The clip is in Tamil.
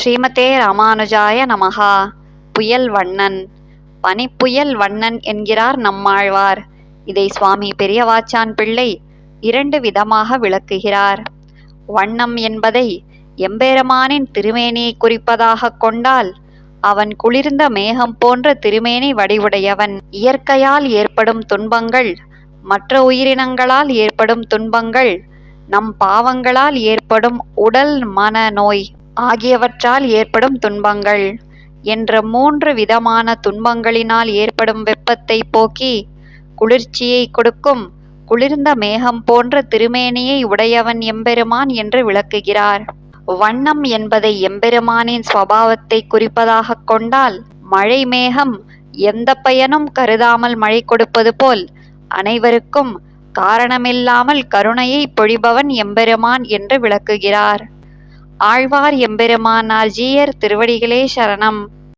ஸ்ரீமதே ராமானுஜாய நமஹா. புயல் வண்ணன். பனிப்புயல் வண்ணன் என்கிறார் நம்மாழ்வார். இதை சுவாமி பெரியவாச்சான் பிள்ளை 2 விதமாக விளக்குகிறார். வண்ணம் என்பதை எம்பெருமானின் திருமேனியை குறிப்பதாகக் கொண்டால், அவன் குளிர்ந்த மேகம் போன்ற திருமேனி வடிவுடையவன். இயற்கையால் ஏற்படும் துன்பங்கள், மற்ற உயிரினங்களால் ஏற்படும் துன்பங்கள், நம் பாவங்களால் ஏற்படும் உடல் மன நோய் ஆகியவற்றால் ஏற்படும் துன்பங்கள் என்ற 3 விதமான துன்பங்களினால் ஏற்படும் வெப்பத்தை போக்கி குளிர்ச்சியை கொடுக்கும் குளிர்ந்த மேகம் போன்ற திருமேனியை உடையவன் எம்பெருமான் என்று விளக்குகிறார். வண்ணம் என்பதை எம்பெருமானின் ஸ்வபாவத்தை குறிப்பதாகக் கொண்டால், மழை மேகம் எந்த பயனும் கருதாமல் மழை கொடுப்பது போல் அனைவருக்கும் காரணமில்லாமல் கருணையை பொழிபவன் எம்பெருமான் என்று விளக்குகிறார். ஆழ்வார் எம்பெருமானார் ஜீயர் திருவடிகளே சரணம்.